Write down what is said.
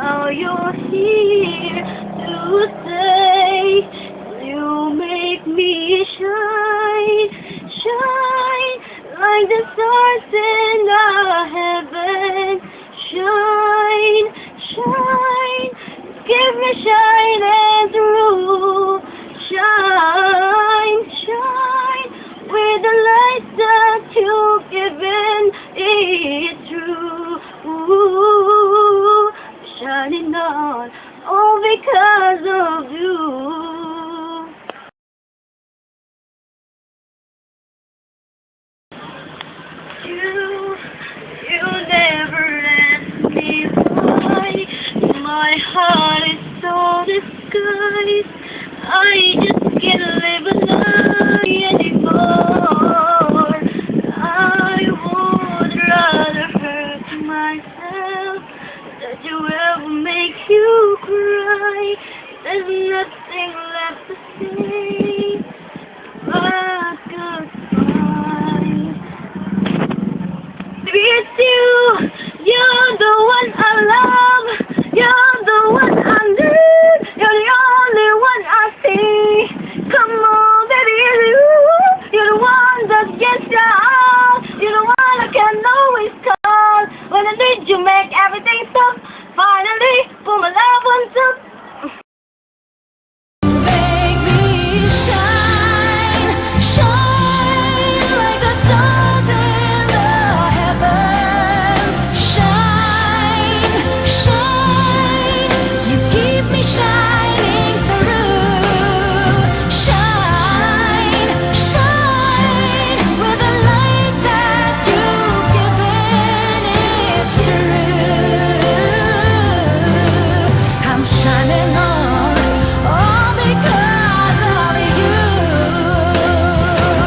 Now you're here to stay. You make me shine, shine like the stars in the heaven. Shine, shine, give me shining through. Shine, shine with the light that you've given. It's true. Ooh, shining on, all because of you. You never asked me why. My heart is so disguised. I just can't live a lie anymore. I would rather hurt myself than to ever make you cry. There's nothing left to say but goodbye. It's you, you're the one